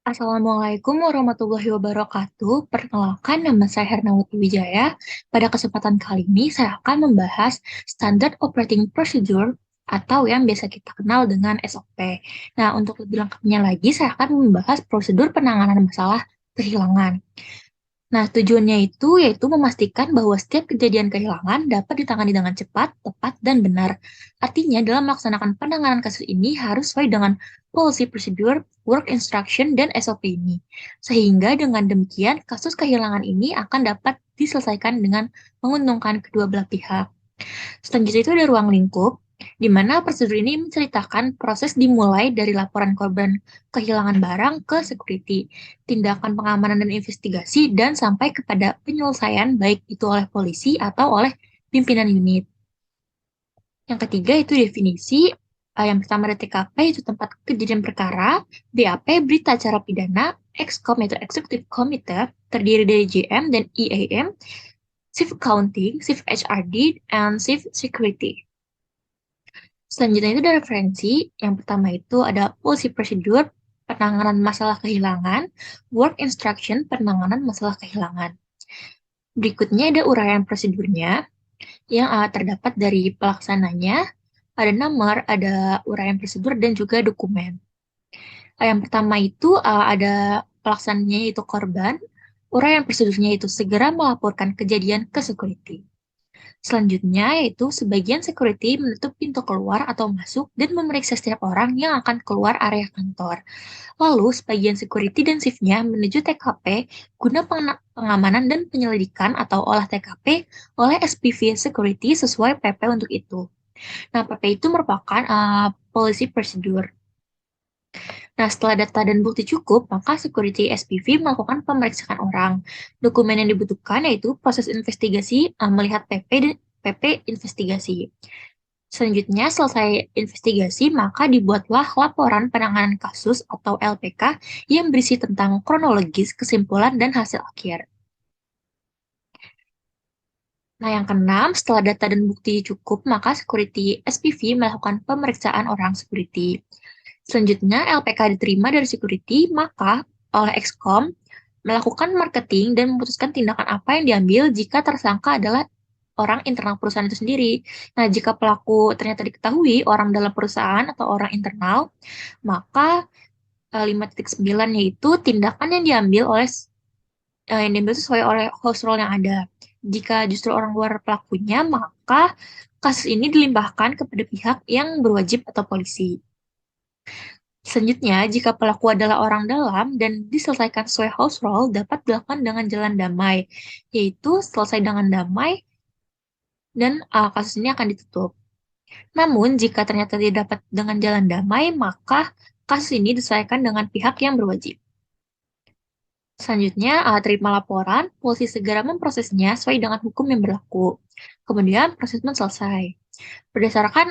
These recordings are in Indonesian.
Assalamualaikum warahmatullahi wabarakatuh. Perkenalkan, nama saya Hernawati Wijaya. Pada kesempatan kali ini, saya akan membahas Standard Operating Procedure atau yang biasa kita kenal dengan SOP. Nah, untuk lebih lengkapnya lagi, saya akan membahas prosedur penanganan masalah kehilangan. Nah, tujuannya itu yaitu memastikan bahwa setiap kejadian kehilangan dapat ditangani dengan cepat, tepat, dan benar. Artinya, dalam melaksanakan penanganan kasus ini harus sesuai dengan policy procedure, work instruction, dan SOP ini. Sehingga dengan demikian, kasus kehilangan ini akan dapat diselesaikan dengan menguntungkan kedua belah pihak. Selanjutnya itu ada ruang lingkup, di mana prosedur ini menceritakan proses dimulai dari laporan korban kehilangan barang ke security, tindakan pengamanan dan investigasi, dan sampai kepada penyelesaian baik itu oleh polisi atau oleh pimpinan unit. Yang ketiga itu definisi, yang pertama ada TKP, itu tempat kejadian perkara, BAP, berita acara pidana, EXCOM, yaitu Executive Committee, terdiri dari JM dan EAM, Civ Accounting, Civ HRD, and Civ Security. Selanjutnya itu ada referensi. Yang pertama itu ada policy procedure, penanganan masalah kehilangan, work instruction, penanganan masalah kehilangan. Berikutnya ada uraian prosedurnya yang terdapat dari pelaksananya, ada nomor, ada uraian prosedur, dan juga dokumen. Yang pertama itu ada pelaksananya yaitu korban, uraian prosedurnya itu segera melaporkan kejadian ke security. Selanjutnya, yaitu sebagian security menutup pintu keluar atau masuk dan memeriksa setiap orang yang akan keluar area kantor. Lalu, sebagian security dan shift-nya menuju TKP guna pengamanan dan penyelidikan atau olah TKP oleh SPV Security sesuai PP untuk itu. Nah, PP itu merupakan policy procedure. Nah, setelah data dan bukti cukup, maka security SPV melakukan pemeriksaan orang. Dokumen yang dibutuhkan yaitu proses investigasi melihat PP investigasi. Selanjutnya, selesai investigasi, maka dibuatlah laporan penanganan kasus atau LPK yang berisi tentang kronologis, kesimpulan, dan hasil akhir. Nah, yang keenam, setelah data dan bukti cukup, maka security SPV melakukan pemeriksaan orang security. Selanjutnya, LPK diterima dari security, maka oleh Excom melakukan marketing dan memutuskan tindakan apa yang diambil jika tersangka adalah orang internal perusahaan itu sendiri. Nah, jika pelaku ternyata diketahui orang dalam perusahaan atau orang internal, maka 5.9 yaitu tindakan yang diambil sesuai oleh host role yang ada. Jika justru orang luar pelakunya, maka kasus ini dilimpahkan kepada pihak yang berwajib atau polisi. Selanjutnya, jika pelaku adalah orang dalam dan diselesaikan sesuai house rule, dapat dilakukan dengan jalan damai, yaitu selesai dengan damai dan kasus ini akan ditutup. Namun, jika ternyata tidak dapat dengan jalan damai, maka kasus ini diselesaikan dengan pihak yang berwajib. Selanjutnya, terima laporan, polisi segera memprosesnya sesuai dengan hukum yang berlaku. Kemudian, proses selesai. Berdasarkan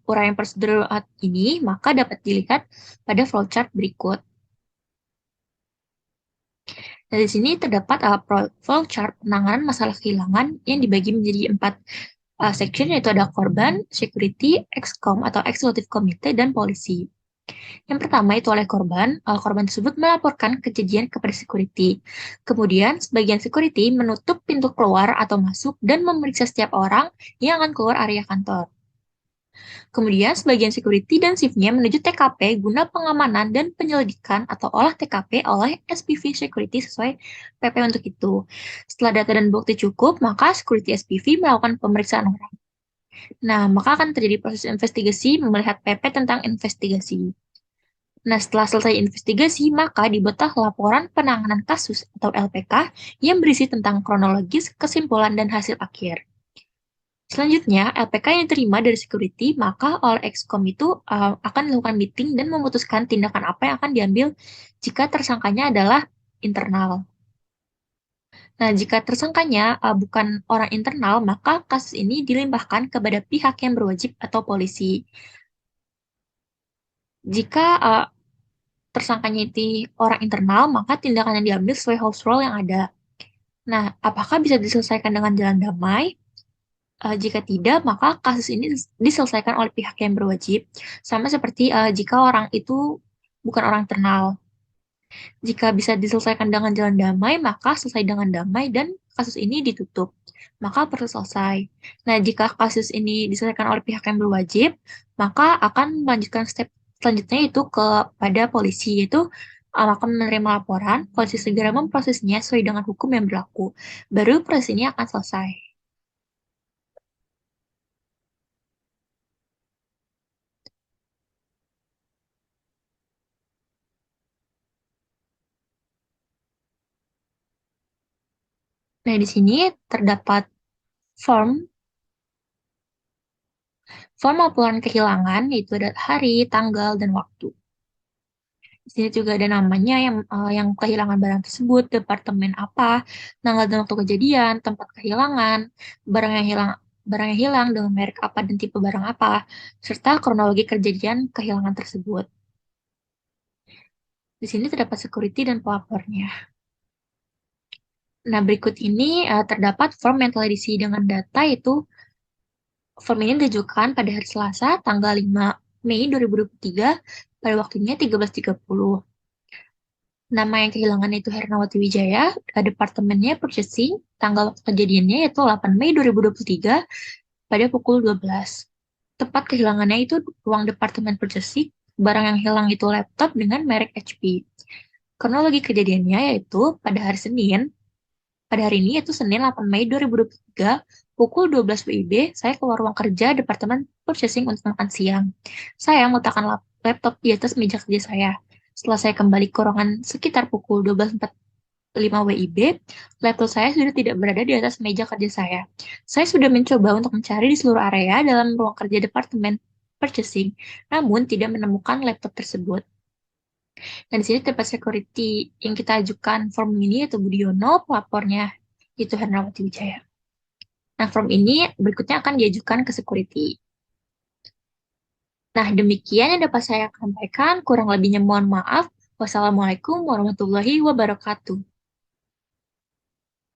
uraian prosedur ini, maka dapat dilihat pada flowchart berikut. Nah, di sini terdapat flowchart penanganan masalah kehilangan yang dibagi menjadi 4 section, yaitu ada korban, security, excom atau executive committee, dan polisi. Yang pertama itu oleh korban, korban tersebut melaporkan kejadian kepada security. Kemudian, sebagian security menutup pintu keluar atau masuk dan memeriksa setiap orang yang akan keluar area kantor. Kemudian, sebagian security dan shift-nya menuju TKP guna pengamanan dan penyelidikan atau olah TKP oleh SPV Security sesuai PP untuk itu. Setelah data dan bukti cukup, maka security SPV melakukan pemeriksaan orang. Nah, maka akan terjadi proses investigasi melihat PP tentang investigasi. Nah, setelah selesai investigasi, maka dibuatlah laporan penanganan kasus atau LPK yang berisi tentang kronologis, kesimpulan, dan hasil akhir. Selanjutnya, LPK yang diterima dari security, maka oleh Excom itu akan melakukan meeting dan memutuskan tindakan apa yang akan diambil jika tersangkanya adalah internal. Nah, jika tersangkanya bukan orang internal, maka kasus ini dilimpahkan kepada pihak yang berwajib atau polisi. Jika tersangkanya itu orang internal, maka tindakan yang diambil sesuai house rule yang ada. Nah, apakah bisa diselesaikan dengan jalan damai? Jika tidak, maka kasus ini diselesaikan oleh pihak yang berwajib, sama seperti jika orang itu bukan orang internal. Jika bisa diselesaikan dengan jalan damai, maka selesai dengan damai dan kasus ini ditutup. Maka proses selesai. Nah, jika kasus ini diselesaikan oleh pihak yang berwajib, maka akan melanjutkan step selanjutnya itu kepada polisi, yaitu akan menerima laporan, polisi segera memprosesnya sesuai dengan hukum yang berlaku. Baru proses ini akan selesai. Nah, di sini terdapat form form laporan kehilangan, yaitu ada hari, tanggal, dan waktu. Di sini juga ada namanya yang kehilangan barang tersebut, departemen apa, tanggal dan waktu kejadian, tempat kehilangan, barang yang hilang, barang yang hilang dengan merek apa dan tipe barang apa, serta kronologi kejadian kehilangan tersebut. Di sini terdapat security dan pelapornya. Nah, berikut ini terdapat form yang telah diisi dengan data itu form ini ditujukan pada hari Selasa, tanggal 5 Mei 2023, pada waktunya 13.30. Nama yang kehilangan itu Hernawati Wijaya, departemennya purchasing, tanggal waktu kejadiannya yaitu 8 Mei 2023 pada pukul 12. Tepat kehilangannya itu ruang departemen purchasing, barang yang hilang itu laptop dengan merek HP. Kronologi kejadiannya yaitu pada hari ini yaitu Senin 8 Mei 2023 pukul 12 WIB, saya keluar ruang kerja Departemen Purchasing untuk makan siang. Saya meletakkan laptop di atas meja kerja saya. Setelah saya kembali ke ruangan sekitar pukul 12.45 WIB, laptop saya sudah tidak berada di atas meja kerja saya. Saya sudah mencoba untuk mencari di seluruh area dalam ruang kerja Departemen Purchasing, namun tidak menemukan laptop tersebut. Dan di sini tempat security yang kita ajukan form ini yaitu Budiono, pelapornya itu Hernawati Wijaya. Nah, form ini berikutnya akan diajukan ke security. Nah, demikian yang dapat saya sampaikan. Kurang lebihnya mohon maaf. Wassalamualaikum warahmatullahi wabarakatuh.